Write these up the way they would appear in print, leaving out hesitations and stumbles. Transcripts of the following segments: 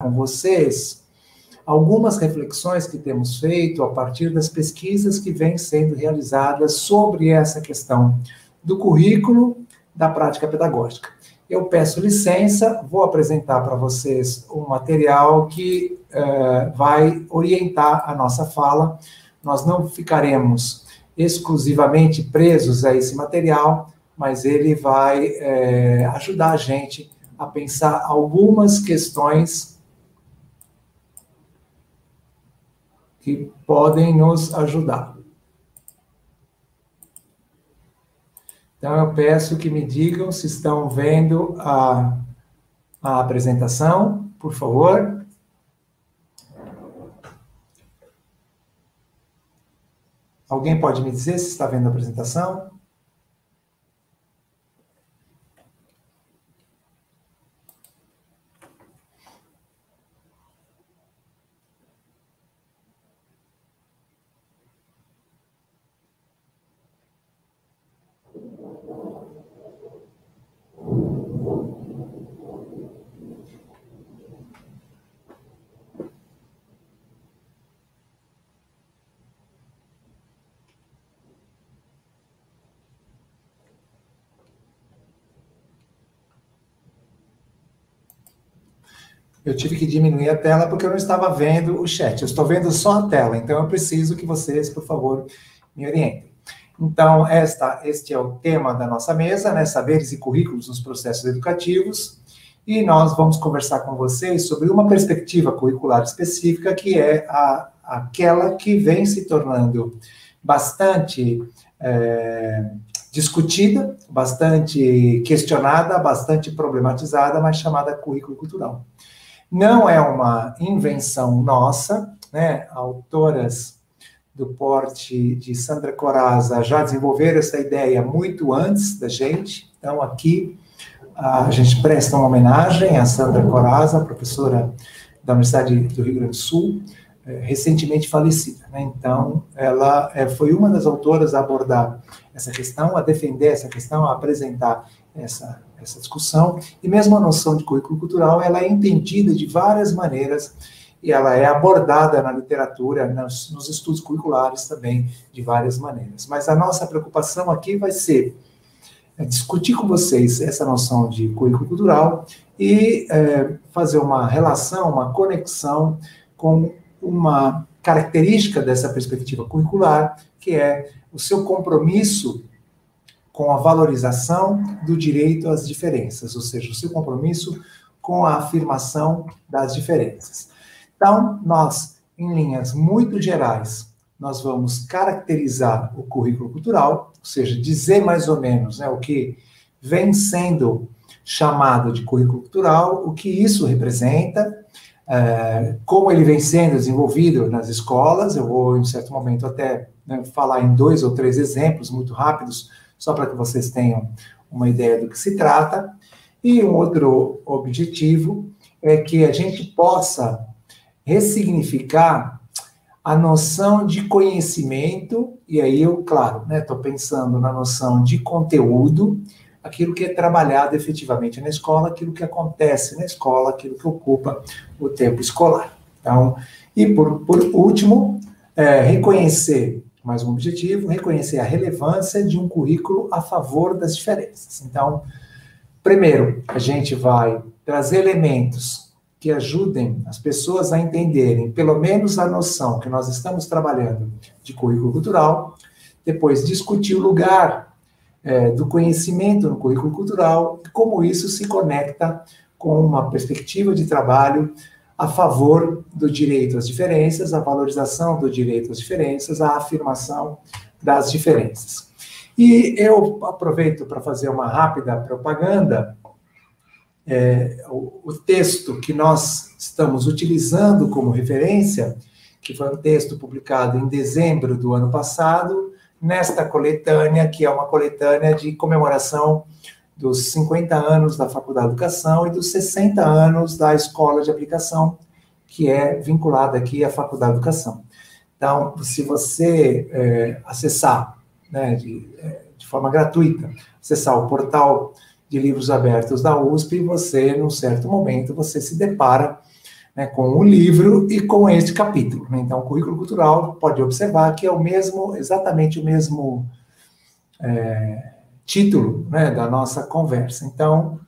com vocês algumas reflexões que temos feito a partir das pesquisas que vêm sendo realizadas sobre essa questão do currículo da prática pedagógica. Eu peço licença, vou apresentar para vocês um material que vai orientar a nossa fala. Nós não ficaremos exclusivamente presos a esse material, mas ele vai ajudar a gente a pensar algumas questões que podem nos ajudar. Então, eu peço que me digam se estão vendo a apresentação, por favor. Alguém pode me dizer se está vendo a apresentação? Eu tive que diminuir a tela porque eu não estava vendo o chat. Eu estou vendo só a tela, então eu preciso que vocês, por favor, me orientem. Então, este é o tema da nossa mesa, né? Saberes e currículos nos processos educativos. E nós vamos conversar com vocês sobre uma perspectiva curricular específica, que é aquela que vem se tornando bastante discutida, bastante questionada, bastante problematizada, mas chamada currículo cultural. Não é uma invenção nossa, né? Autoras do porte de Sandra Corazza já desenvolveram essa ideia muito antes da gente. Então, aqui, a gente presta uma homenagem a Sandra Corazza, professora da Universidade do Rio Grande do Sul, recentemente falecida, né? Então, ela foi uma das autoras a abordar essa questão, a defender essa questão, a apresentar essa discussão, e mesmo a noção de currículo cultural, ela é entendida de várias maneiras, e ela é abordada na literatura, nos estudos curriculares também, de várias maneiras. Mas a nossa preocupação aqui vai ser discutir com vocês essa noção de currículo cultural e fazer uma relação, uma conexão com uma característica dessa perspectiva curricular, que é o seu compromisso com a valorização do direito às diferenças, ou seja, o seu compromisso com a afirmação das diferenças. Então, nós, em linhas muito gerais, nós vamos caracterizar o currículo cultural, ou seja, dizer mais ou menos, né, o que vem sendo chamado de currículo cultural, o que isso representa, como ele vem sendo desenvolvido nas escolas. Eu vou, em certo momento, até falar em 2 ou 3 exemplos muito rápidos, só para que vocês tenham uma ideia do que se trata. E um outro objetivo é que a gente possa ressignificar a noção de conhecimento, e aí eu, claro, estou pensando na noção de conteúdo, aquilo que é trabalhado efetivamente na escola, aquilo que acontece na escola, aquilo que ocupa o tempo escolar. Então, e por último, reconhecer, mais um objetivo, reconhecer a relevância de um currículo a favor das diferenças. Então, primeiro, a gente vai trazer elementos que ajudem as pessoas a entenderem, pelo menos a noção que nós estamos trabalhando de currículo cultural, depois discutir o lugar do conhecimento no currículo cultural, e como isso se conecta com uma perspectiva de trabalho a favor do direito às diferenças, a valorização do direito às diferenças, a afirmação das diferenças. E eu aproveito para fazer uma rápida propaganda. O texto que nós estamos utilizando como referência, que foi um texto publicado em dezembro do ano passado, nesta coletânea, que é uma coletânea de comemoração dos 50 anos da Faculdade de Educação e dos 60 anos da Escola de Aplicação, que é vinculada aqui à Faculdade de Educação. Então, se você acessar, né, de forma gratuita, acessar o portal de livros abertos da USP, você, num certo momento, você se depara né, com o livro e com este capítulo. Né? Então, o currículo cultural, pode observar que é o mesmo, exatamente o mesmo título, né, da nossa conversa. Então,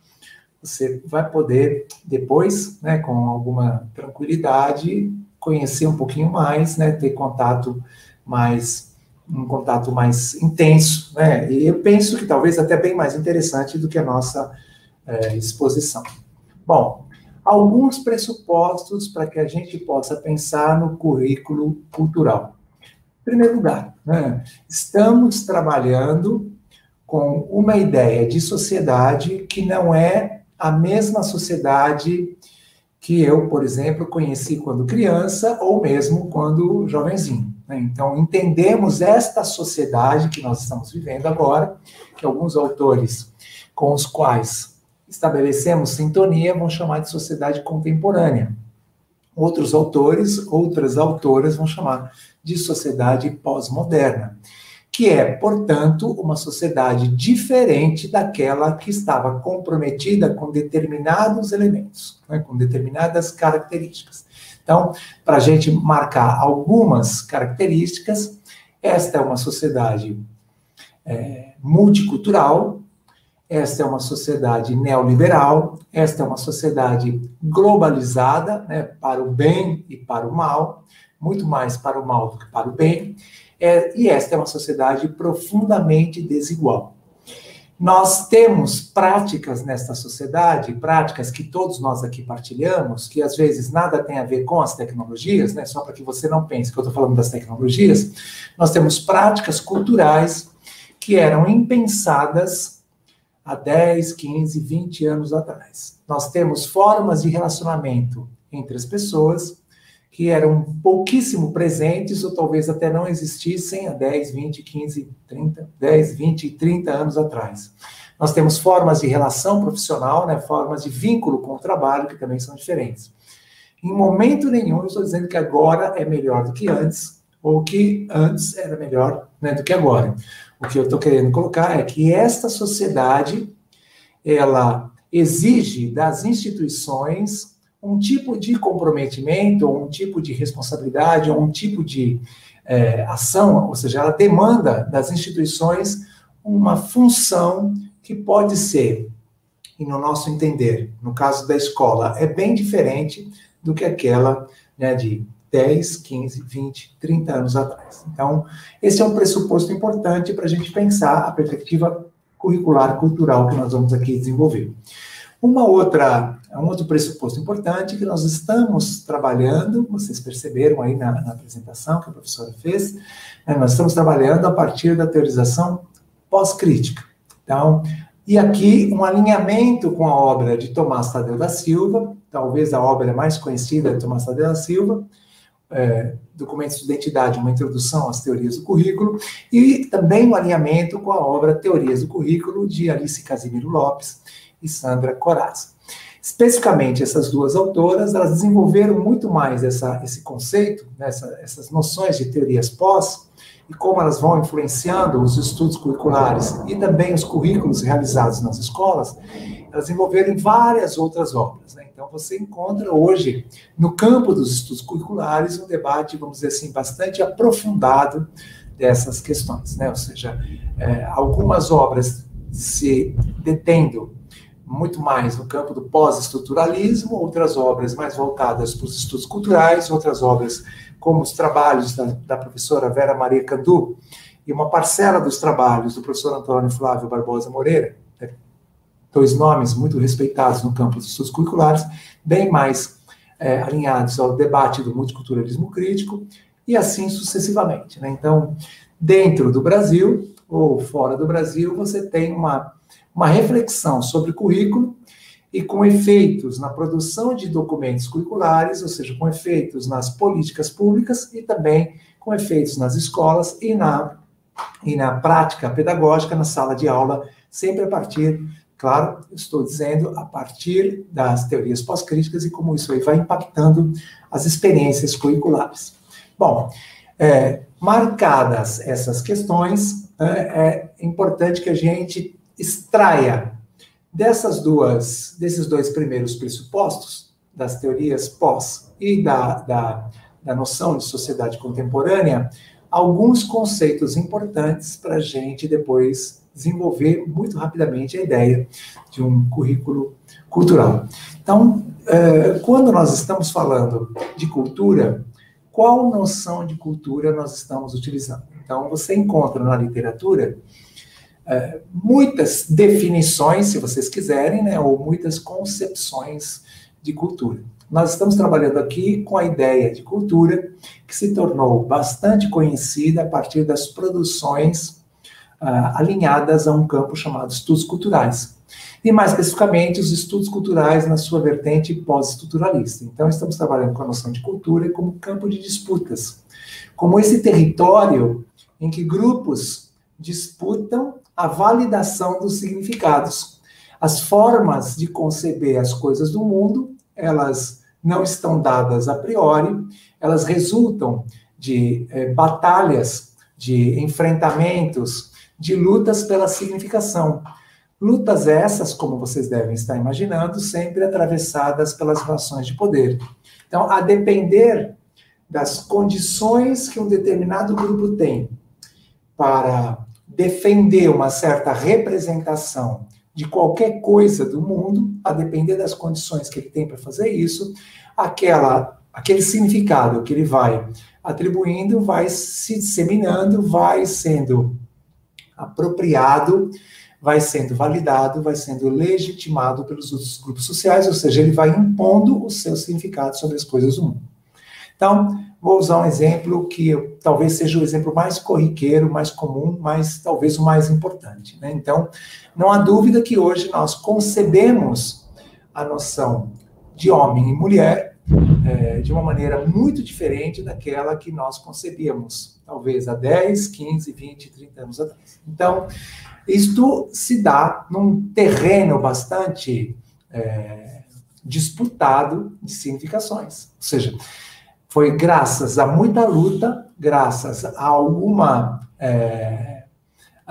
você vai poder, depois, né, com alguma tranquilidade, conhecer um pouquinho mais, né, ter um contato mais intenso, né, e eu penso que talvez até bem mais interessante do que a nossa exposição. Bom, alguns pressupostos para que a gente possa pensar no currículo cultural. Em primeiro lugar, né, estamos trabalhando com uma ideia de sociedade que não é a mesma sociedade que eu, por exemplo, conheci quando criança ou mesmo quando jovenzinho. Né? Então, entendemos esta sociedade que nós estamos vivendo agora, que alguns autores com os quais estabelecemos sintonia vão chamar de sociedade contemporânea. Outros autores, outras autoras vão chamar de sociedade pós-moderna, que é, portanto, uma sociedade diferente daquela que estava comprometida com determinados elementos, né, com determinadas características. Então, para a gente marcar algumas características, esta é uma sociedade multicultural, esta é uma sociedade neoliberal, esta é uma sociedade globalizada, né, para o bem e para o mal, muito mais para o mal do que para o bem, e esta é uma sociedade profundamente desigual. Nós temos práticas nesta sociedade, práticas que todos nós aqui partilhamos, que às vezes nada tem a ver com as tecnologias, né, só para que você não pense que eu estou falando das tecnologias, nós temos práticas culturais que eram impensadas há 10, 15, 20 anos atrás. Nós temos formas de relacionamento entre as pessoas que eram pouquíssimo presentes ou talvez até não existissem há 10, 20, 15, 30, 10, 20 e 30 anos atrás. Nós temos formas de relação profissional, né, formas de vínculo com o trabalho que também são diferentes. Em momento nenhum eu estou dizendo que agora é melhor do que antes ou que antes era melhor, né, do que agora. O que eu estou querendo colocar é que esta sociedade, ela exige das instituições um tipo de comprometimento, ou um tipo de responsabilidade, ou um tipo de ação, ou seja, ela demanda das instituições uma função que pode ser, e no nosso entender, no caso da escola, é bem diferente do que aquela, né, de 10, 15, 20, 30 anos atrás. Então, esse é um pressuposto importante para a gente pensar a perspectiva curricular cultural que nós vamos aqui desenvolver. Um outro pressuposto importante que nós estamos trabalhando, vocês perceberam aí na apresentação que a professora fez, nós estamos trabalhando a partir da teorização pós-crítica. Então, e aqui um alinhamento com a obra de Tomás Tadeu da Silva, talvez a obra mais conhecida de Tomás Tadeu da Silva, Documentos de Identidade, uma introdução às teorias do currículo, e também um alinhamento com a obra Teorias do Currículo, de Alice Casimiro Lopes e Sandra Corazza. Especificamente, essas duas autoras, elas desenvolveram muito mais esse conceito, né, essas noções de teorias pós, e como elas vão influenciando os estudos curriculares e também os currículos realizados nas escolas, elas desenvolveram várias outras obras. Né? Então, você encontra hoje, no campo dos estudos curriculares, um debate, vamos dizer assim, bastante aprofundado dessas questões. Né? Ou seja, algumas obras se detendo muito mais no campo do pós-estruturalismo, outras obras mais voltadas para os estudos culturais, outras obras como os trabalhos da professora Vera Maria Candu e uma parcela dos trabalhos do professor Antônio Flávio Barbosa Moreira, dois nomes muito respeitados no campo dos estudos curriculares, bem mais alinhados ao debate do multiculturalismo crítico, e assim sucessivamente. Né? Então, dentro do Brasil ou fora do Brasil, você tem uma reflexão sobre currículo e com efeitos na produção de documentos curriculares, ou seja, com efeitos nas políticas públicas e também com efeitos nas escolas e na prática pedagógica, na sala de aula, sempre a partir, claro, estou dizendo, a partir das teorias pós-críticas e como isso aí vai impactando as experiências curriculares. Bom, marcadas essas questões, é importante que a gente extraia desses dois primeiros pressupostos, das teorias pós e da noção de sociedade contemporânea, alguns conceitos importantes para a gente depois desenvolver muito rapidamente a ideia de um currículo cultural. Então, quando nós estamos falando de cultura, qual noção de cultura nós estamos utilizando? Então, você encontra na literatura muitas definições, se vocês quiserem, né, ou muitas concepções de cultura. Nós estamos trabalhando aqui com a ideia de cultura, que se tornou bastante conhecida a partir das produções alinhadas a um campo chamado estudos culturais. E, mais especificamente, os estudos culturais na sua vertente pós-estruturalista. Então, estamos trabalhando com a noção de cultura como campo de disputas, como esse território em que grupos disputam a validação dos significados. As formas de conceber as coisas do mundo, elas não estão dadas a priori, elas resultam de batalhas, de enfrentamentos, de lutas pela significação. Lutas essas, como vocês devem estar imaginando, sempre atravessadas pelas relações de poder. Então, a depender das condições que um determinado grupo tem para defender uma certa representação de qualquer coisa do mundo, a depender das condições que ele tem para fazer isso, aquele significado que ele vai atribuindo vai se disseminando, vai sendo apropriado, vai sendo validado, vai sendo legitimado pelos outros grupos sociais, ou seja, ele vai impondo o seu significado sobre as coisas do mundo. Então, vou usar um exemplo que talvez seja o exemplo mais corriqueiro, mais comum, mas talvez o mais importante, né? Então, não há dúvida que hoje nós concebemos a noção de homem e mulher de uma maneira muito diferente daquela que nós concebíamos, talvez há 10, 15, 20, 30 anos atrás. Então, isto se dá num terreno bastante disputado de significações. Ou seja, foi graças a muita luta, graças a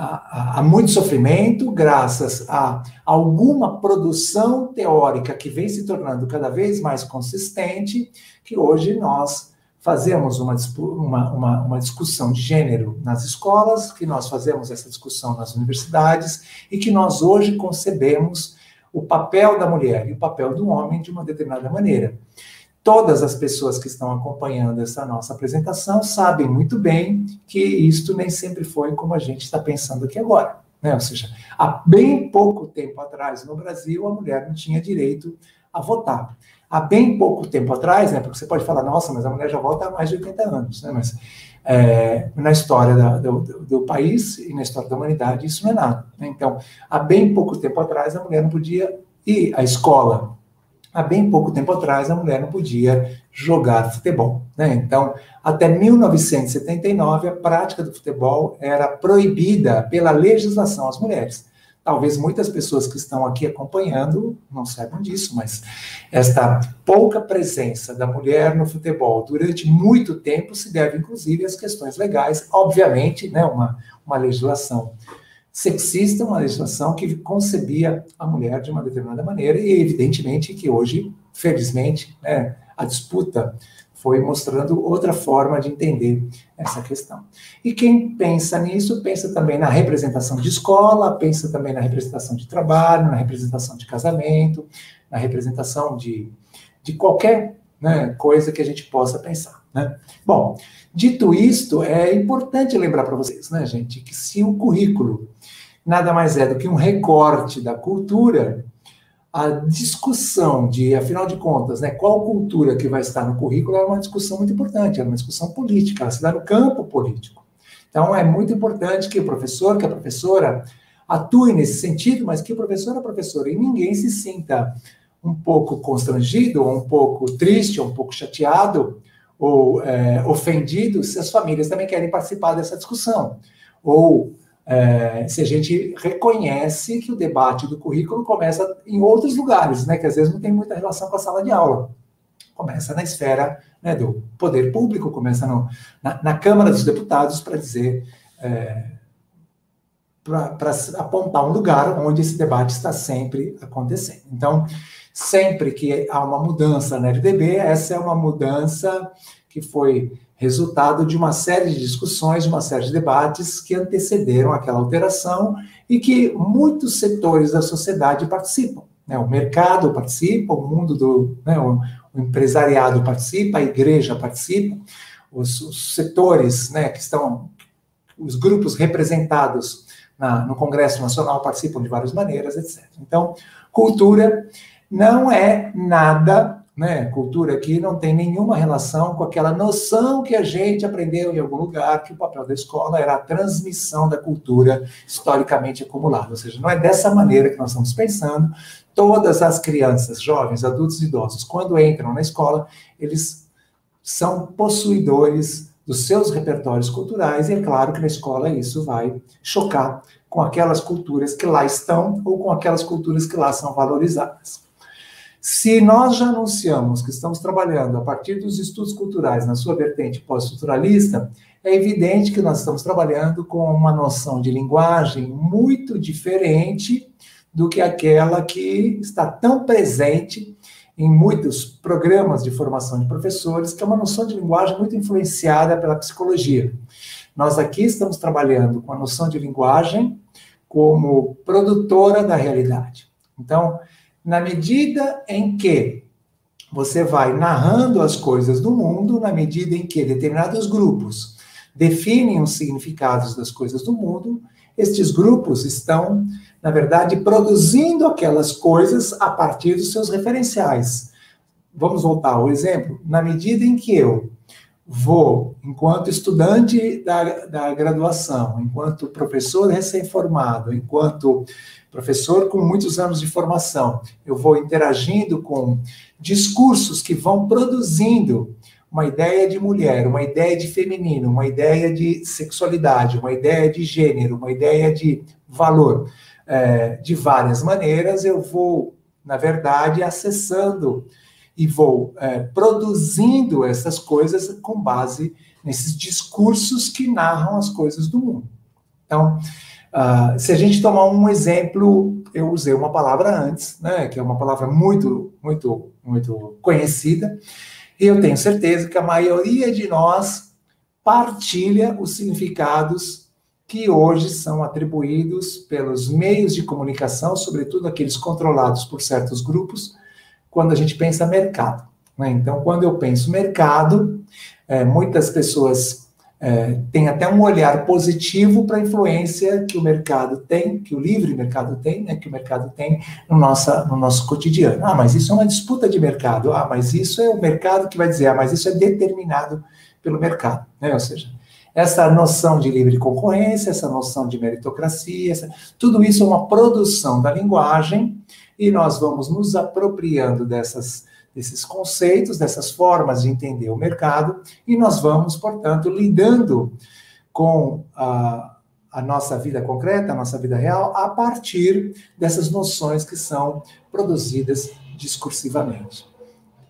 a muito sofrimento, graças a alguma produção teórica que vem se tornando cada vez mais consistente, que hoje nós fazemos uma discussão de gênero nas escolas, que nós fazemos essa discussão nas universidades, e que nós hoje concebemos o papel da mulher e o papel do homem de uma determinada maneira. Todas as pessoas que estão acompanhando essa nossa apresentação sabem muito bem que isto nem sempre foi como a gente está pensando aqui agora, né? Ou seja, há bem pouco tempo atrás no Brasil a mulher não tinha direito a votar. Há bem pouco tempo atrás, né? Porque você pode falar, nossa, mas a mulher já vota há mais de 80 anos, né? Mas na história do país e na história da humanidade isso não é nada, né? Então, há bem pouco tempo atrás a mulher não podia ir à escola. Há bem pouco tempo atrás, a mulher não podia jogar futebol, né? Então, até 1979, a prática do futebol era proibida pela legislação às mulheres. Talvez muitas pessoas que estão aqui acompanhando não saibam disso, mas esta pouca presença da mulher no futebol durante muito tempo se deve, inclusive, às questões legais. Obviamente, né, uma legislação sexista, uma legislação que concebia a mulher de uma determinada maneira, e evidentemente que hoje, felizmente, né, a disputa foi mostrando outra forma de entender essa questão. E quem pensa nisso, pensa também na representação de escola, pensa também na representação de trabalho, na representação de casamento, na representação de qualquer, né, coisa que a gente possa pensar, né? Bom, dito isto, é importante lembrar para vocês, né, gente, que se o currículo nada mais é do que um recorte da cultura, a discussão de, afinal de contas, né, qual cultura que vai estar no currículo é uma discussão muito importante, é uma discussão política, ela se dá no campo político. Então, é muito importante que o professor, que a professora atue nesse sentido, mas que o professor, a professora, e ninguém se sinta um pouco constrangido, ou um pouco triste, ou um pouco chateado, ou ofendido, se as famílias também querem participar dessa discussão. Ou se a gente reconhece que o debate do currículo começa em outros lugares, né, que às vezes não tem muita relação com a sala de aula. Começa na esfera, né, do poder público, começa na Câmara dos Deputados para dizer, para apontar um lugar onde esse debate está sempre acontecendo. Então, Sempre que há uma mudança na LDB, essa é uma mudança que foi resultado de uma série de discussões, de uma série de debates que antecederam aquela alteração e que muitos setores da sociedade participam. Né? O mercado participa, o mundo o empresariado participa, a igreja participa, os setores, né, que estão, os grupos representados no Congresso Nacional participam de várias maneiras, etc. Então, cultura não é nada, né? Cultura aqui não tem nenhuma relação com aquela noção que a gente aprendeu em algum lugar, que o papel da escola era a transmissão da cultura historicamente acumulada. Ou seja, não é dessa maneira que nós estamos pensando. Todas as crianças, jovens, adultos e idosos, quando entram na escola, eles são possuidores dos seus repertórios culturais, e é claro que na escola isso vai chocar com aquelas culturas que lá estão ou com aquelas culturas que lá são valorizadas. Se nós já anunciamos que estamos trabalhando a partir dos estudos culturais na sua vertente pós-estruturalista, é evidente que nós estamos trabalhando com uma noção de linguagem muito diferente do que aquela que está tão presente em muitos programas de formação de professores, que é uma noção de linguagem muito influenciada pela psicologia. Nós aqui estamos trabalhando com a noção de linguagem como produtora da realidade. Então, na medida em que você vai narrando as coisas do mundo, na medida em que determinados grupos definem os significados das coisas do mundo, estes grupos estão, na verdade, produzindo aquelas coisas a partir dos seus referenciais. Vamos voltar ao exemplo. Na medida em que eu vou, enquanto estudante da graduação, enquanto professor recém-formado, enquanto professor com muitos anos de formação, eu vou interagindo com discursos que vão produzindo uma ideia de mulher, uma ideia de feminino, uma ideia de sexualidade, uma ideia de gênero, uma ideia de valor, de várias maneiras, eu vou, na verdade, acessando e vou produzindo essas coisas com base nesses discursos que narram as coisas do mundo. Então, se a gente tomar um exemplo, eu usei uma palavra antes, né, que é uma palavra muito, muito, muito conhecida, e eu tenho certeza que a maioria de nós partilha os significados que hoje são atribuídos pelos meios de comunicação, sobretudo aqueles controlados por certos grupos, quando a gente pensa mercado. Né? Então, quando eu penso mercado, muitas pessoas têm até um olhar positivo para a influência que o mercado tem, que o livre mercado tem, né? Que o mercado tem no nosso cotidiano. Ah, mas isso é uma disputa de mercado. Ah, mas isso é o mercado que vai dizer. Ah, mas isso é determinado pelo mercado. Né? Ou seja, essa noção de livre concorrência, essa noção de meritocracia, tudo isso é uma produção da linguagem, e nós vamos nos apropriando desses conceitos, dessas formas de entender o mercado, e nós vamos, portanto, lidando com a nossa vida concreta, a nossa vida real, a partir dessas noções que são produzidas discursivamente.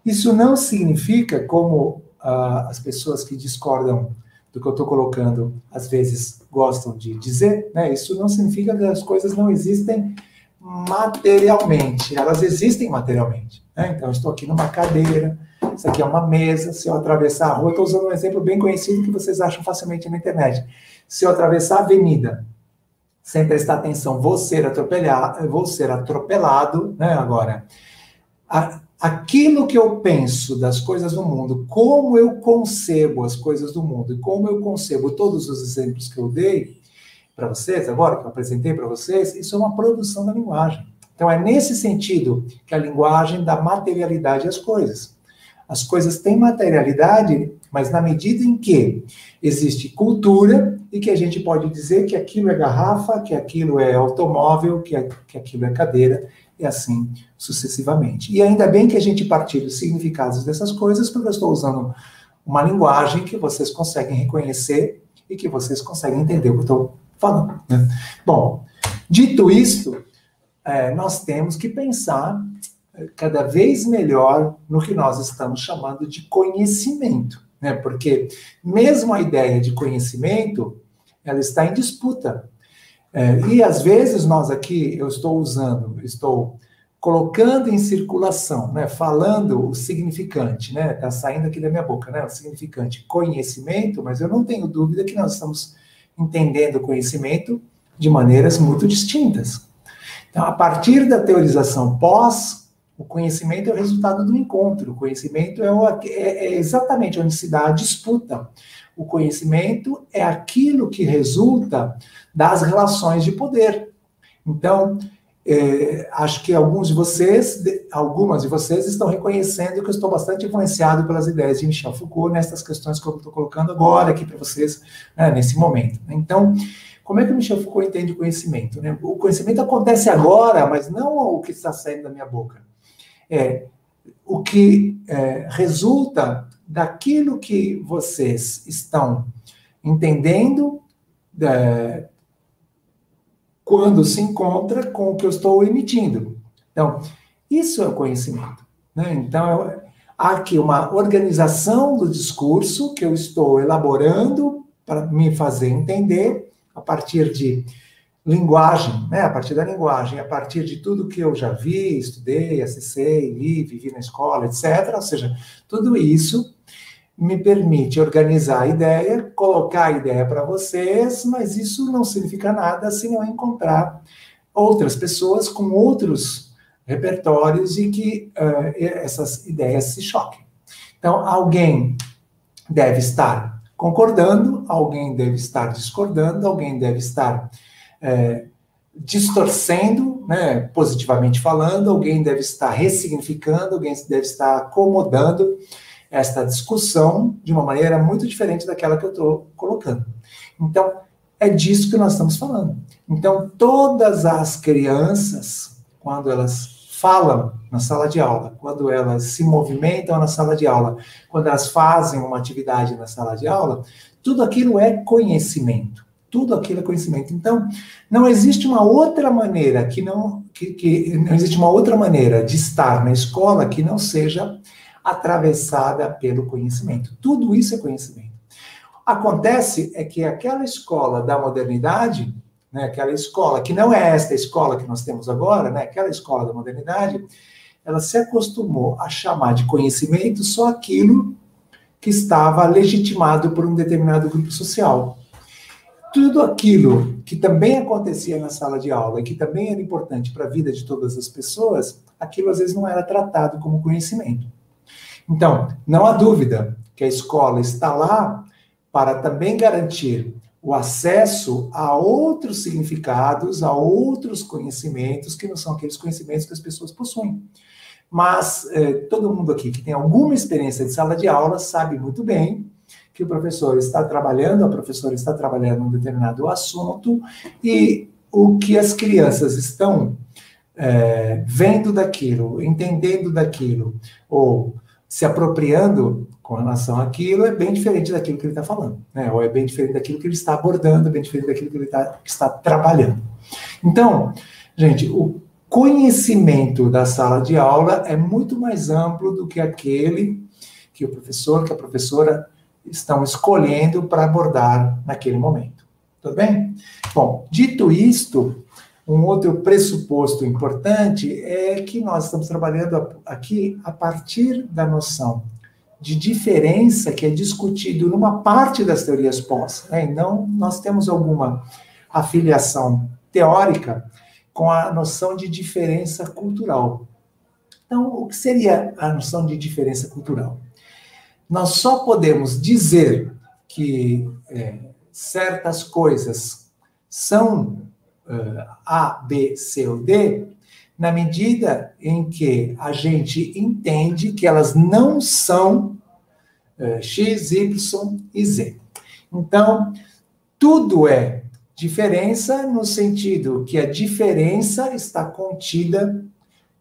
Isso não significa, como as pessoas que discordam do que eu estou colocando, às vezes gostam de dizer, né? Isso não significa que as coisas não existem materialmente, elas existem materialmente. Né? Então, eu estou aqui numa cadeira, isso aqui é uma mesa, se eu atravessar a rua, estou usando um exemplo bem conhecido que vocês acham facilmente na internet. Se eu atravessar a avenida, sem prestar atenção, vou ser atropelado, né? Agora, aquilo que eu penso das coisas do mundo, como eu concebo as coisas do mundo, e como eu concebo todos os exemplos que eu dei para vocês, agora que eu apresentei para vocês, isso é uma produção da linguagem. Então, é nesse sentido que a linguagem dá materialidade às coisas. As coisas têm materialidade, mas na medida em que existe cultura e que a gente pode dizer que aquilo é garrafa, que aquilo é automóvel, que aquilo é cadeira, e assim sucessivamente. E ainda bem que a gente partilha os significados dessas coisas, porque eu estou usando uma linguagem que vocês conseguem reconhecer e que vocês conseguem entender o que eu estou falando. Né? Bom, dito isto, nós temos que pensar cada vez melhor no que nós estamos chamando de conhecimento, né? Porque mesmo a ideia de conhecimento, ela está em disputa. E às vezes nós aqui, estou colocando em circulação, né, falando o significante, né, está saindo aqui da minha boca, né, o significante conhecimento, mas eu não tenho dúvida que nós estamos entendendo o conhecimento de maneiras muito distintas. Então, a partir da teorização pós, o conhecimento é o resultado do encontro, o conhecimento é exatamente onde se dá a disputa. O conhecimento é aquilo que resulta das relações de poder. Então, acho que algumas de vocês estão reconhecendo que eu estou bastante influenciado pelas ideias de Michel Foucault nessas questões que eu estou colocando agora aqui para vocês, né, nesse momento. Então, como é que o Michel Foucault entende o conhecimento? Né? O conhecimento acontece agora, mas não o que está saindo da minha boca. O que resulta daquilo que vocês estão entendendo quando se encontra com o que eu estou emitindo. Então, isso é o conhecimento. Né? Então, há aqui uma organização do discurso que eu estou elaborando para me fazer entender a partir de linguagem, né? A partir da linguagem, a partir de tudo que eu já vi, estudei, acessei, li, vivi na escola, etc. Ou seja, tudo isso me permite organizar a ideia, colocar a ideia para vocês, mas isso não significa nada se não encontrar outras pessoas com outros repertórios e que essas ideias se choquem. Então, alguém deve estar concordando, alguém deve estar discordando, alguém deve estar distorcendo, né, positivamente falando, alguém deve estar ressignificando, alguém deve estar acomodando esta discussão de uma maneira muito diferente daquela que eu estou colocando. Então, é disso que nós estamos falando. Então, todas as crianças, quando elas falam na sala de aula, quando elas se movimentam na sala de aula, quando elas fazem uma atividade na sala de aula, tudo aquilo é conhecimento. Tudo aquilo é conhecimento. Então, não existe uma outra maneira não existe uma outra maneira de estar na escola que não seja atravessada pelo conhecimento. Tudo isso é conhecimento. Acontece é que aquela escola da modernidade, né, aquela escola que não é esta escola que nós temos agora, né, aquela escola da modernidade, ela se acostumou a chamar de conhecimento só aquilo que estava legitimado por um determinado grupo social. Tudo aquilo que também acontecia na sala de aula e que também era importante para a vida de todas as pessoas, aquilo às vezes não era tratado como conhecimento. Então, não há dúvida que a escola está lá para também garantir o acesso a outros significados, a outros conhecimentos que não são aqueles conhecimentos que as pessoas possuem. Mas todo mundo aqui que tem alguma experiência de sala de aula sabe muito bem que o professor está trabalhando, a professora está trabalhando um determinado assunto e o que as crianças estão vendo daquilo, entendendo daquilo, ou se apropriando com relação àquilo, é bem diferente daquilo que ele está falando, né? Ou é bem diferente daquilo que ele está abordando, é bem diferente daquilo que ele está trabalhando. Então, gente, o conhecimento da sala de aula é muito mais amplo do que aquele que o professor, que a professora estão escolhendo para abordar naquele momento. Tudo bem? Bom, dito isto, um outro pressuposto importante é que nós estamos trabalhando aqui a partir da noção de diferença que é discutido numa parte das teorias pós, né? Não, nós temos alguma afiliação teórica com a noção de diferença cultural. Então, o que seria a noção de diferença cultural? Nós só podemos dizer que certas coisas são A, B, C ou D, na medida em que a gente entende que elas não são X, Y e Z. Então, tudo é diferença no sentido que a diferença está contida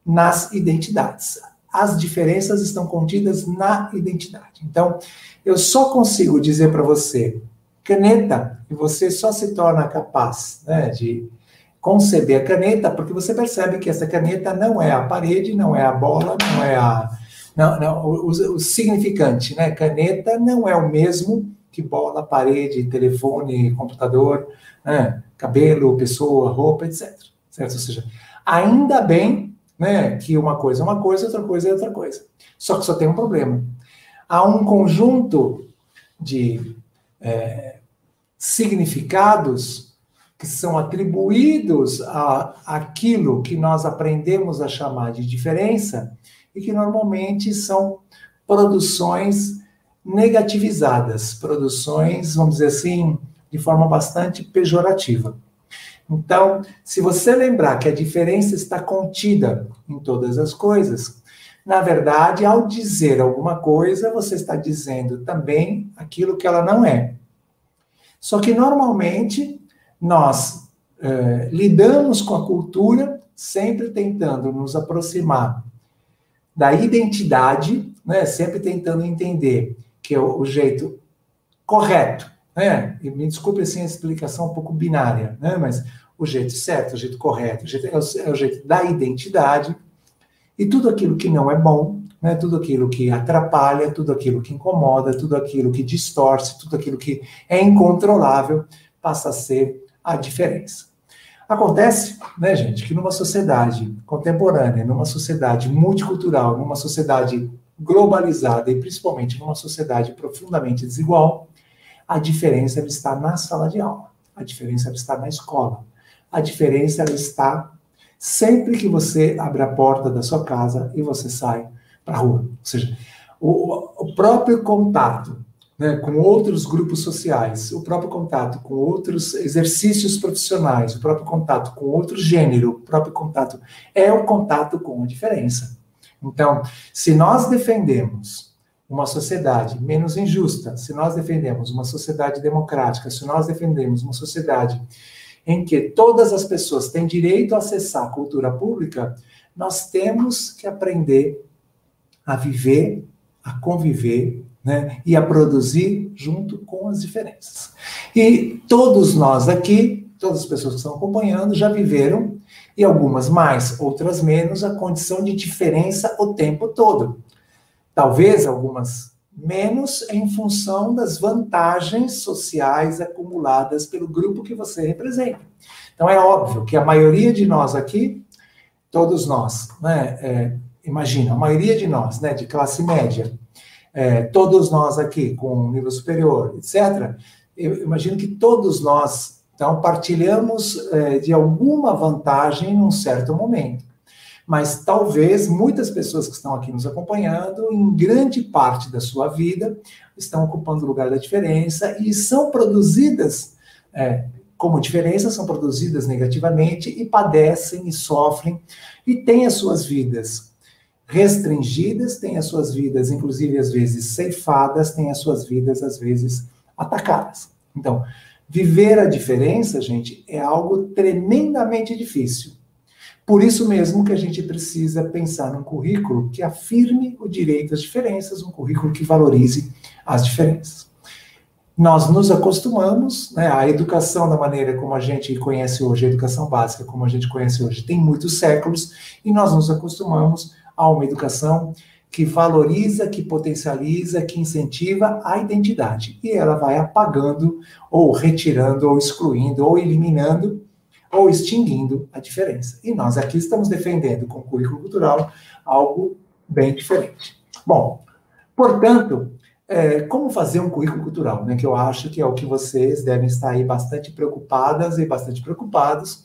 nas identidades. As diferenças estão contidas na identidade. Então, eu só consigo dizer para você caneta, e você só se torna capaz, né, de conceber a caneta, porque você percebe que essa caneta não é a parede, não é a bola, não é o significante, né? Caneta não é o mesmo que bola, parede, telefone, computador, né? Cabelo, pessoa, roupa, etc. Certo? Ou seja, ainda bem né, que uma coisa é uma coisa, outra coisa é outra coisa. Só que só tem um problema. Há um conjunto de significados que são atribuídos àquilo que nós aprendemos a chamar de diferença e que normalmente são produções negativizadas, produções, vamos dizer assim, de forma bastante pejorativa. Então, se você lembrar que a diferença está contida em todas as coisas, na verdade, ao dizer alguma coisa, você está dizendo também aquilo que ela não é. Só que, normalmente, nós lidamos com a cultura sempre tentando nos aproximar da identidade, né? Sempre tentando entender que é o jeito correto, né? E me desculpe assim a explicação um pouco binária, né? Mas o jeito certo, o jeito correto, é o jeito da identidade, e tudo aquilo que não é bom, né? Tudo aquilo que atrapalha, tudo aquilo que incomoda, tudo aquilo que distorce, tudo aquilo que é incontrolável, passa a ser a diferença. Acontece, né, gente, que numa sociedade contemporânea, numa sociedade multicultural, numa sociedade globalizada e principalmente numa sociedade profundamente desigual, a diferença está na sala de aula, a diferença está na escola, a diferença está sempre que você abre a porta da sua casa e você sai para a rua. Ou seja, o próprio contato, né, com outros grupos sociais, o próprio contato com outros exercícios profissionais, o próprio contato com outro gênero, o próprio contato é o contato com a diferença. Então, se nós defendemos uma sociedade menos injusta, se nós defendemos uma sociedade democrática, se nós defendemos uma sociedade em que todas as pessoas têm direito a acessar a cultura pública, nós temos que aprender a viver, a conviver, né, e a produzir junto com as diferenças. E todos nós aqui, todas as pessoas que estão acompanhando, já viveram, e algumas mais, outras menos, a condição de diferença o tempo todo. Talvez algumas menos em função das vantagens sociais acumuladas pelo grupo que você representa. Então é óbvio que a maioria de nós aqui, todos nós, né, imagina, a maioria de nós, né, de classe média, todos nós aqui com nível superior, etc., eu imagino que todos nós, então, partilhamos de alguma vantagem num certo momento. Mas talvez muitas pessoas que estão aqui nos acompanhando, em grande parte da sua vida, estão ocupando o lugar da diferença e são produzidas como diferença, são produzidas negativamente e padecem e sofrem e têm as suas vidas restringidas, têm as suas vidas, inclusive, às vezes, ceifadas, têm as suas vidas, às vezes, atacadas. Então, viver a diferença, gente, é algo tremendamente difícil. Por isso mesmo que a gente precisa pensar num currículo que afirme o direito às diferenças, um currículo que valorize as diferenças. Nós nos acostumamos, né, a educação da maneira como a gente conhece hoje, a educação básica como a gente conhece hoje, tem muitos séculos, e nós nos acostumamos a uma educação que valoriza, que potencializa, que incentiva a identidade. E ela vai apagando, ou retirando, ou excluindo, ou eliminando, ou extinguindo a diferença. E nós aqui estamos defendendo com o currículo cultural algo bem diferente. Bom, portanto, como fazer um currículo cultural, né, que eu acho que é o que vocês devem estar aí bastante preocupadas e bastante preocupados.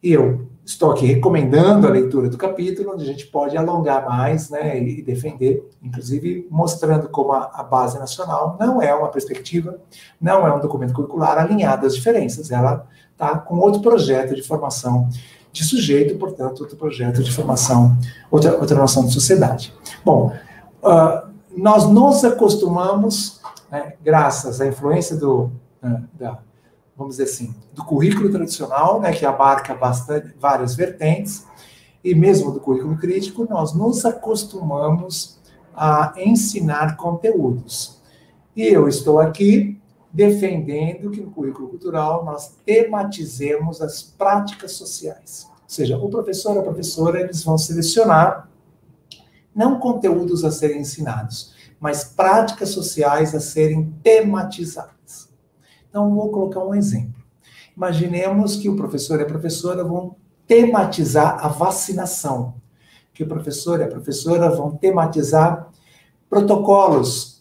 E eu estou aqui recomendando a leitura do capítulo, onde a gente pode alongar mais, né, e defender, inclusive mostrando como a base nacional não é uma perspectiva, não é um documento curricular alinhado às diferenças. Ela está com outro projeto de formação de sujeito, portanto, outro projeto de formação, outra noção de sociedade. Bom, nós nos acostumamos, né, graças à influência vamos dizer assim, do currículo tradicional, né, que abarca várias vertentes, e mesmo do currículo crítico, nós nos acostumamos a ensinar conteúdos. E eu estou aqui defendendo que no currículo cultural nós tematizemos as práticas sociais. Ou seja, o professor e a professora, eles vão selecionar não conteúdos a serem ensinados, mas práticas sociais a serem tematizadas. Então, vou colocar um exemplo. Imaginemos que o professor e a professora vão tematizar a vacinação. que o professor e a professora vão tematizar protocolos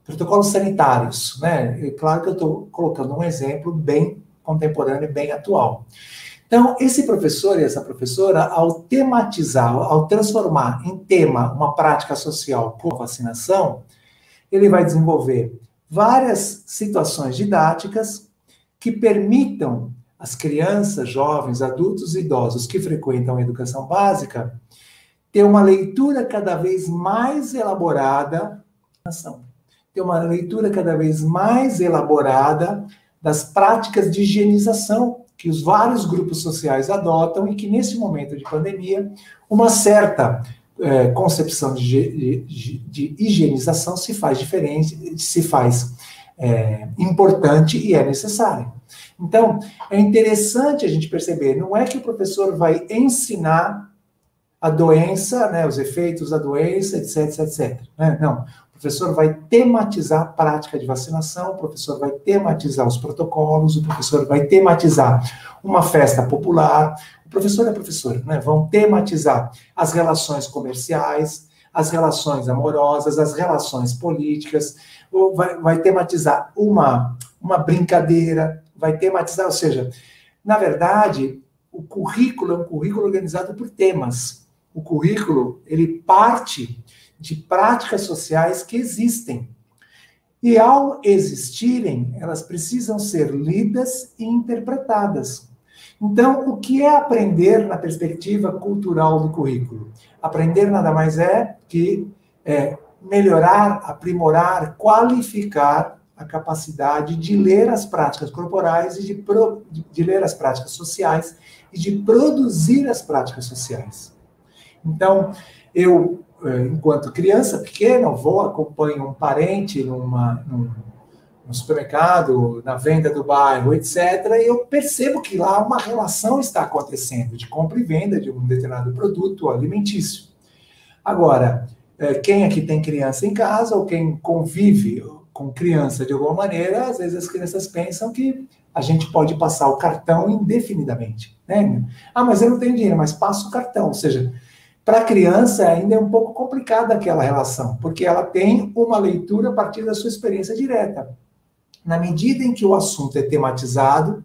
protocolos sanitários, né? É claro que eu estou colocando um exemplo bem contemporâneo e bem atual. Então, esse professor e essa professora, ao tematizar, ao transformar em tema uma prática social como vacinação, ele vai desenvolver várias situações didáticas que permitam às crianças, jovens, adultos e idosos que frequentam a educação básica ter uma leitura cada vez mais elaborada, ter uma leitura cada vez mais elaborada das práticas de higienização que os vários grupos sociais adotam e que, nesse momento de pandemia, uma certa concepção de higienização se faz diferente, se faz importante e é necessária. Então, é interessante a gente perceber, não é que o professor vai ensinar a doença, né, os efeitos da doença, etc, etc. Né? Não, o professor vai tematizar a prática de vacinação, o professor vai tematizar os protocolos, o professor vai tematizar uma festa popular, o professor e a professora, né, vão tematizar as relações comerciais, as relações amorosas, as relações políticas, ou vai tematizar uma brincadeira, vai tematizar, ou seja, na verdade, o currículo é um currículo organizado por temas. O currículo, ele parte de práticas sociais que existem. E ao existirem, elas precisam ser lidas e interpretadas. Então, o que é aprender na perspectiva cultural do currículo? Aprender nada mais é que melhorar, aprimorar, qualificar a capacidade de ler as práticas corporais e de ler as práticas sociais e de produzir as práticas sociais. Então, eu, enquanto criança pequena, acompanho um parente no supermercado, na venda do bairro, etc., e eu percebo que lá uma relação está acontecendo de compra e venda de um determinado produto alimentício. Agora, quem aqui tem criança em casa ou quem convive com criança de alguma maneira, às vezes as crianças pensam que a gente pode passar o cartão indefinidamente, né? Ah, mas eu não tenho dinheiro, mas passo o cartão. Ou seja, para a criança ainda é um pouco complicada aquela relação, porque ela tem uma leitura a partir da sua experiência direta. Na medida em que o assunto é tematizado,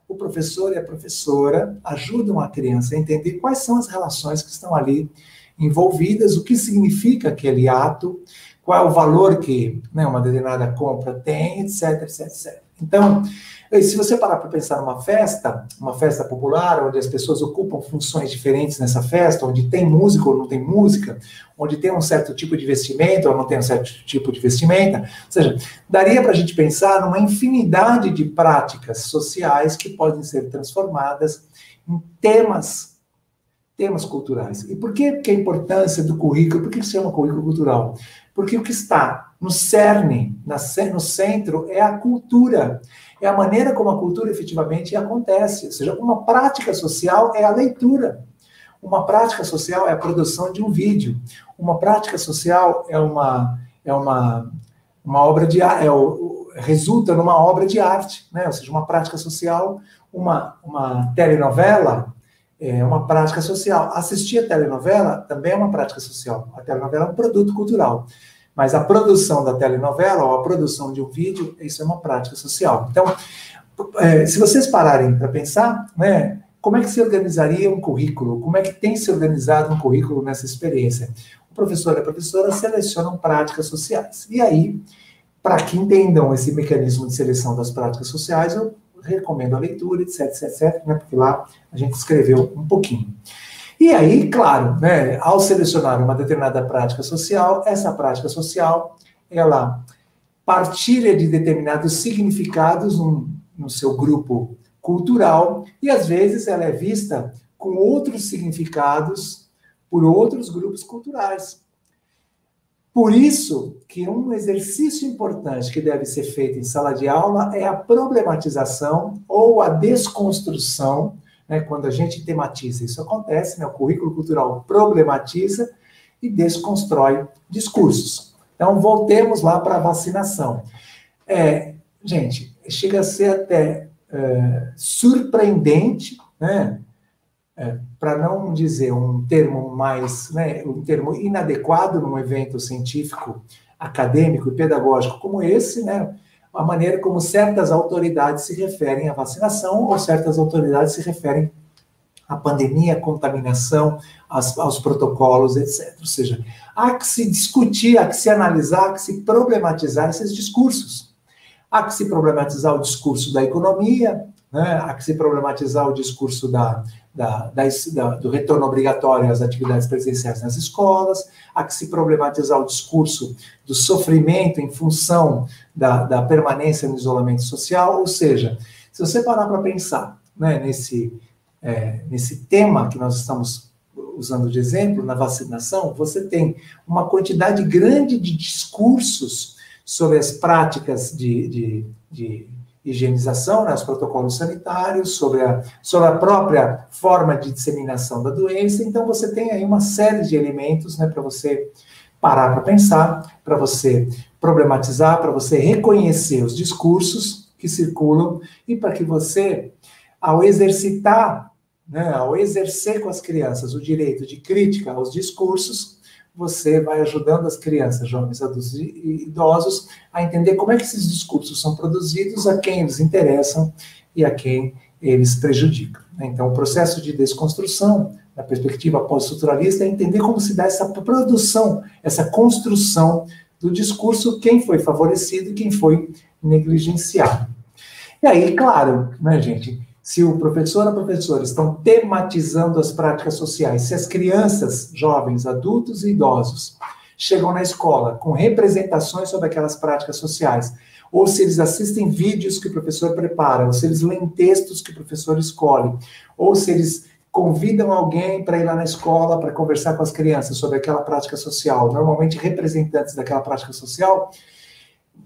o professor e a professora ajudam a criança a entender quais são as relações que estão ali envolvidas, o que significa aquele ato, qual é o valor que, né, uma determinada compra tem, etc, etc, etc. Então, se você parar para pensar numa festa popular, onde as pessoas ocupam funções diferentes nessa festa, onde tem música ou não tem música, onde tem um certo tipo de vestimenta ou não tem um certo tipo de vestimenta, ou seja, daria para a gente pensar numa infinidade de práticas sociais que podem ser transformadas em temas culturais. E por que a importância do currículo? Por que se chama currículo cultural? Porque o que está no cerne, no centro, é a cultura. É a maneira como a cultura efetivamente acontece. Ou seja, uma prática social é a leitura. Uma prática social é a produção de um vídeo. Uma prática social é uma obra de arte, resulta numa obra de arte, né? Ou seja, uma prática social, uma telenovela é uma prática social. Assistir a telenovela também é uma prática social. A telenovela é um produto cultural. Mas a produção da telenovela ou a produção de um vídeo, isso é uma prática social. Então, se vocês pararem para pensar, né, como é que se organizaria um currículo? Como é que tem se organizado um currículo nessa experiência? O professor e a professora selecionam práticas sociais. E aí, para que entendam esse mecanismo de seleção das práticas sociais, eu recomendo a leitura, etc, etc, né, porque lá a gente escreveu um pouquinho. E aí, claro, né, ao selecionar uma determinada prática social, essa prática social, ela partilha de determinados significados no seu grupo cultural e, às vezes, ela é vista com outros significados por outros grupos culturais. Por isso que um exercício importante que deve ser feito em sala de aula é a problematização ou a desconstrução, né, quando a gente tematiza. Isso acontece, né, o currículo cultural problematiza e desconstrói discursos. Então, voltemos lá para a vacinação. Gente, chega a ser até surpreendente, né, para não dizer um termo mais, né, um termo inadequado num evento científico, acadêmico e pedagógico como esse, né, a maneira como certas autoridades se referem à vacinação ou certas autoridades se referem à pandemia, à contaminação, aos protocolos, etc. Ou seja, há que se discutir, há que se analisar, há que se problematizar esses discursos. Há que se problematizar o discurso da economia, né? Há que se problematizar o discurso do retorno obrigatório às atividades presenciais nas escolas, há que se problematizar o discurso do sofrimento em função da permanência no isolamento social. Ou seja, se você parar para pensar, né, nesse tema que nós estamos usando de exemplo, na vacinação, você tem uma quantidade grande de discursos sobre as práticas de higienização, né, os protocolos sanitários, sobre a própria forma de disseminação da doença. Então, você tem aí uma série de elementos, né, para você parar para pensar, para você problematizar, para você reconhecer os discursos que circulam e para que você, ao exercitar, né, ao exercer com as crianças o direito de crítica aos discursos, você vai ajudando as crianças, jovens, adultos e idosos a entender como é que esses discursos são produzidos, a quem eles interessam e a quem eles prejudicam. Então, o processo de desconstrução, na perspectiva pós-estruturalista, é entender como se dá essa produção, essa construção do discurso, quem foi favorecido e quem foi negligenciado. E aí, claro, né, gente, se o professor ou a professora estão tematizando as práticas sociais, se as crianças, jovens, adultos e idosos chegam na escola com representações sobre aquelas práticas sociais, ou se eles assistem vídeos que o professor prepara, ou se eles leem textos que o professor escolhe, ou se eles convidam alguém para ir lá na escola para conversar com as crianças sobre aquela prática social, normalmente representantes daquela prática social.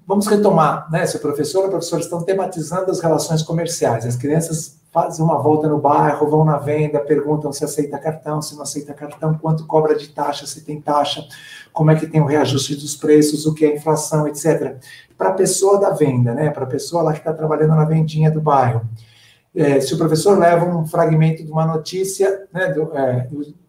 Vamos retomar, né? Se o professor ou a professora estão tematizando as relações comerciais, as crianças fazem uma volta no bairro, vão na venda, perguntam se aceita cartão, se não aceita cartão, quanto cobra de taxa, se tem taxa, como é que tem o reajuste dos preços, o que é inflação, etc. Para a pessoa da venda, né? Para a pessoa lá que está trabalhando na vendinha do bairro. Se o professor leva um fragmento de uma notícia, né,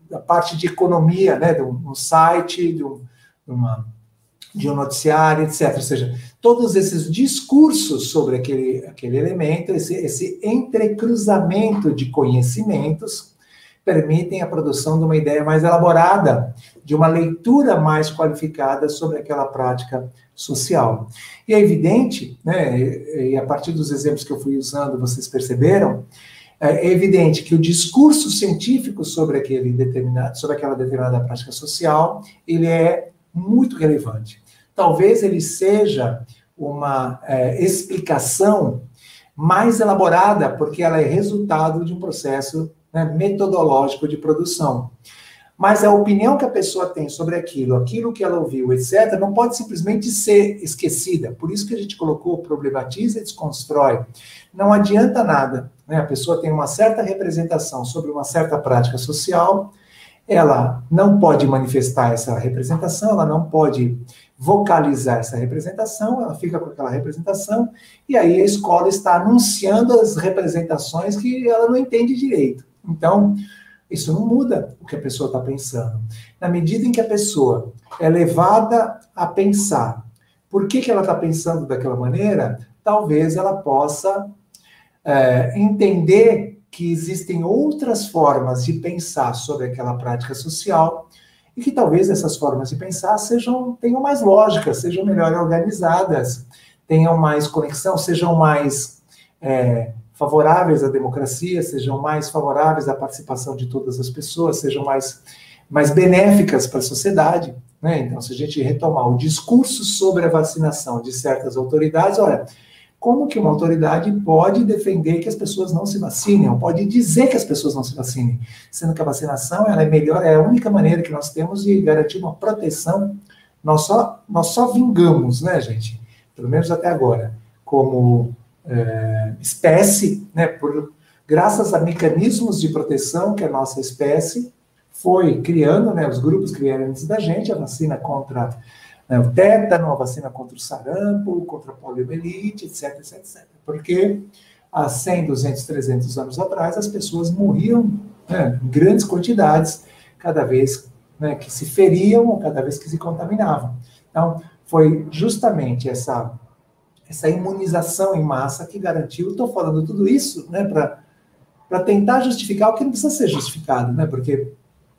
da parte de economia, né, de um site, de um noticiário, etc. Ou seja, todos esses discursos sobre aquele elemento, esse entrecruzamento de conhecimentos, permitem a produção de uma ideia mais elaborada, de uma leitura mais qualificada sobre aquela prática social. E é evidente, né, e a partir dos exemplos que eu fui usando, vocês perceberam, é evidente que o discurso científico sobre aquela determinada prática social, ele é muito relevante. Talvez ele seja uma explicação mais elaborada, porque ela é resultado de um processo, né, metodológico de produção. Mas a opinião que a pessoa tem sobre aquilo que ela ouviu, etc., não pode simplesmente ser esquecida. Por isso que a gente colocou problematiza e desconstrói. Não adianta nada, né? A pessoa tem uma certa representação sobre uma certa prática social, ela não pode manifestar essa representação, ela não pode vocalizar essa representação, ela fica com aquela representação, e aí a escola está anunciando as representações que ela não entende direito. Então, isso não muda o que a pessoa está pensando. Na medida em que a pessoa é levada a pensar por que ela está pensando daquela maneira, talvez ela possa entender que existem outras formas de pensar sobre aquela prática social e que talvez essas formas de pensar tenham mais lógica, sejam melhor organizadas, tenham mais conexão, sejam mais favoráveis à democracia, sejam mais favoráveis à participação de todas as pessoas, sejam mais benéficas para a sociedade, né? Então, se a gente retomar o discurso sobre a vacinação de certas autoridades, olha, como que uma autoridade pode defender que as pessoas não se vacinem, ou pode dizer que as pessoas não se vacinem, sendo que a vacinação ela é melhor, é a única maneira que nós temos de garantir uma proteção. Nós só vingamos, né, gente? Pelo menos até agora, como espécie, né, graças a mecanismos de proteção que a nossa espécie foi criando, né, os grupos criaram antes da gente, a vacina contra o tétano, a vacina contra o sarampo, contra a poliomielite, etc, etc, etc. Porque há 100, 200, 300 anos atrás, as pessoas morriam né, em grandes quantidades, cada vez, né, que se feriam ou cada vez que se contaminavam. Então, foi justamente essa imunização em massa que garantiu. Estou falando tudo isso, né, para tentar justificar o que não precisa ser justificado, né, porque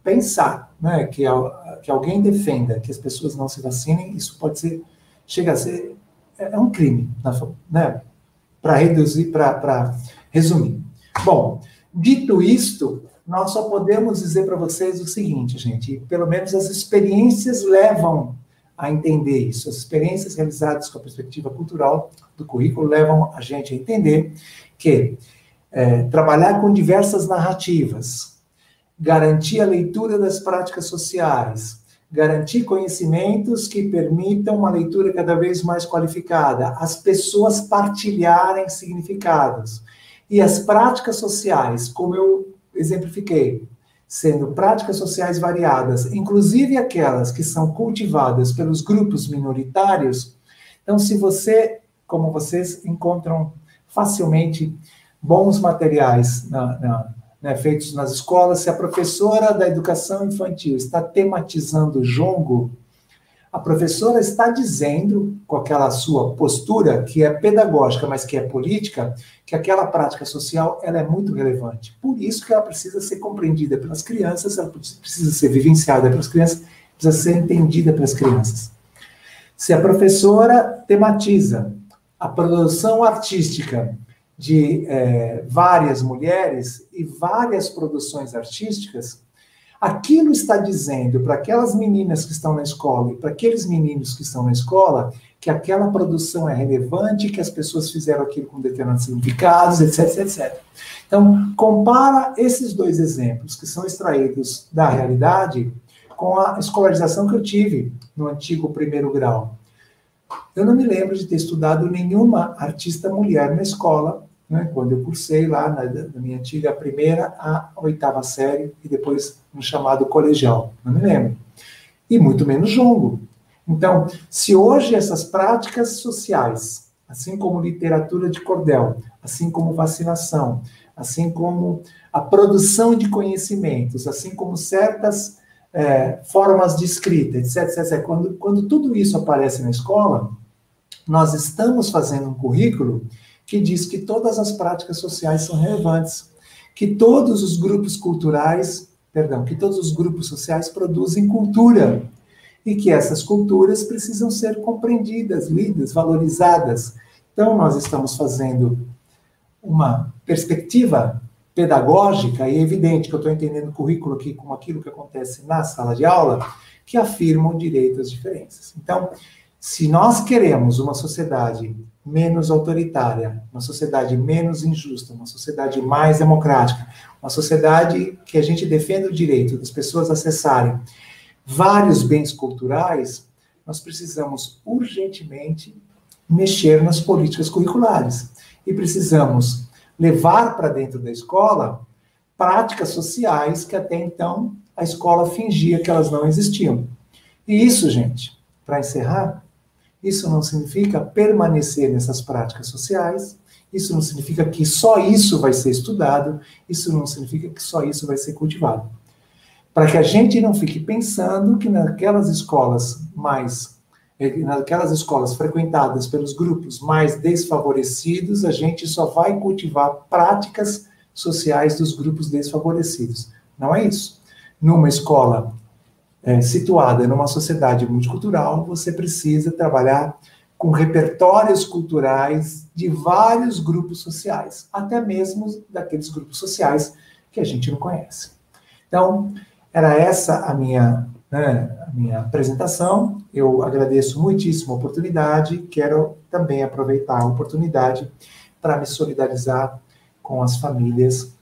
pensar, né, que alguém defenda que as pessoas não se vacinem, isso pode ser, chega a ser, é um crime, né, para resumir. Bom, dito isto, nós só podemos dizer para vocês o seguinte, gente, pelo menos as experiências levam a entender isso. As experiências realizadas com a perspectiva cultural do currículo levam a gente a entender que trabalhar com diversas narrativas, garantir a leitura das práticas sociais, garantir conhecimentos que permitam uma leitura cada vez mais qualificada, as pessoas partilharem significados. E as práticas sociais, como eu exemplifiquei, sendo práticas sociais variadas, inclusive aquelas que são cultivadas pelos grupos minoritários. Então, se você, como vocês encontram facilmente bons materiais né, feitos nas escolas, se a professora da educação infantil está tematizando o jongo, a professora está dizendo, com aquela sua postura, que é pedagógica, mas que é política, que aquela prática social ela é muito relevante. Por isso que ela precisa ser compreendida pelas crianças, ela precisa ser vivenciada pelas crianças, precisa ser entendida pelas crianças. Se a professora tematiza a produção artística de várias mulheres e várias produções artísticas, aquilo está dizendo para aquelas meninas que estão na escola e para aqueles meninos que estão na escola que aquela produção é relevante, que as pessoas fizeram aquilo com determinados significados, etc, etc. Então, compara esses dois exemplos que são extraídos da realidade com a escolarização que eu tive no antigo primeiro grau. Eu não me lembro de ter estudado nenhuma artista mulher na escola, né, quando eu cursei lá na minha antiga primeira à oitava série e depois no chamado colegial. Não me lembro. E muito menos jongo. Então, se hoje essas práticas sociais, assim como literatura de cordel, assim como vacinação, assim como a produção de conhecimentos, assim como certas formas de escrita, etc, etc, quando tudo isso aparece na escola, nós estamos fazendo um currículo que diz que todas as práticas sociais são relevantes, que todos os grupos culturais, que todos os grupos sociais produzem cultura, e que essas culturas precisam ser compreendidas, lidas, valorizadas. Então, nós estamos fazendo uma perspectiva pedagógica, e é evidente que eu estou entendendo o currículo aqui como aquilo que acontece na sala de aula, que afirma o direito às diferenças. Então, se nós queremos uma sociedade menos autoritária, uma sociedade menos injusta, uma sociedade mais democrática, uma sociedade que a gente defenda o direito das pessoas acessarem vários bens culturais, nós precisamos urgentemente mexer nas políticas curriculares. E precisamos levar para dentro da escola práticas sociais que até então a escola fingia que elas não existiam. E isso, gente, para encerrar, isso não significa permanecer nessas práticas sociais, isso não significa que só isso vai ser estudado, isso não significa que só isso vai ser cultivado. Para que a gente não fique pensando que naquelas escolas frequentadas pelos grupos mais desfavorecidos, a gente só vai cultivar práticas sociais dos grupos desfavorecidos. Não é isso. Numa escola situada numa sociedade multicultural, você precisa trabalhar com repertórios culturais de vários grupos sociais, até mesmo daqueles grupos sociais que a gente não conhece. Então, era essa a minha apresentação. Eu agradeço muitíssimo a oportunidade, quero também aproveitar a oportunidade para me solidarizar com as famílias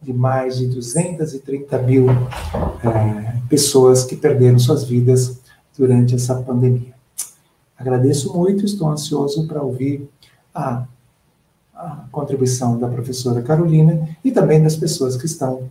de mais de 230 mil pessoas que perderam suas vidas durante essa pandemia. Agradeço muito, estou ansioso para ouvir a contribuição da professora Carolina e também das pessoas que estão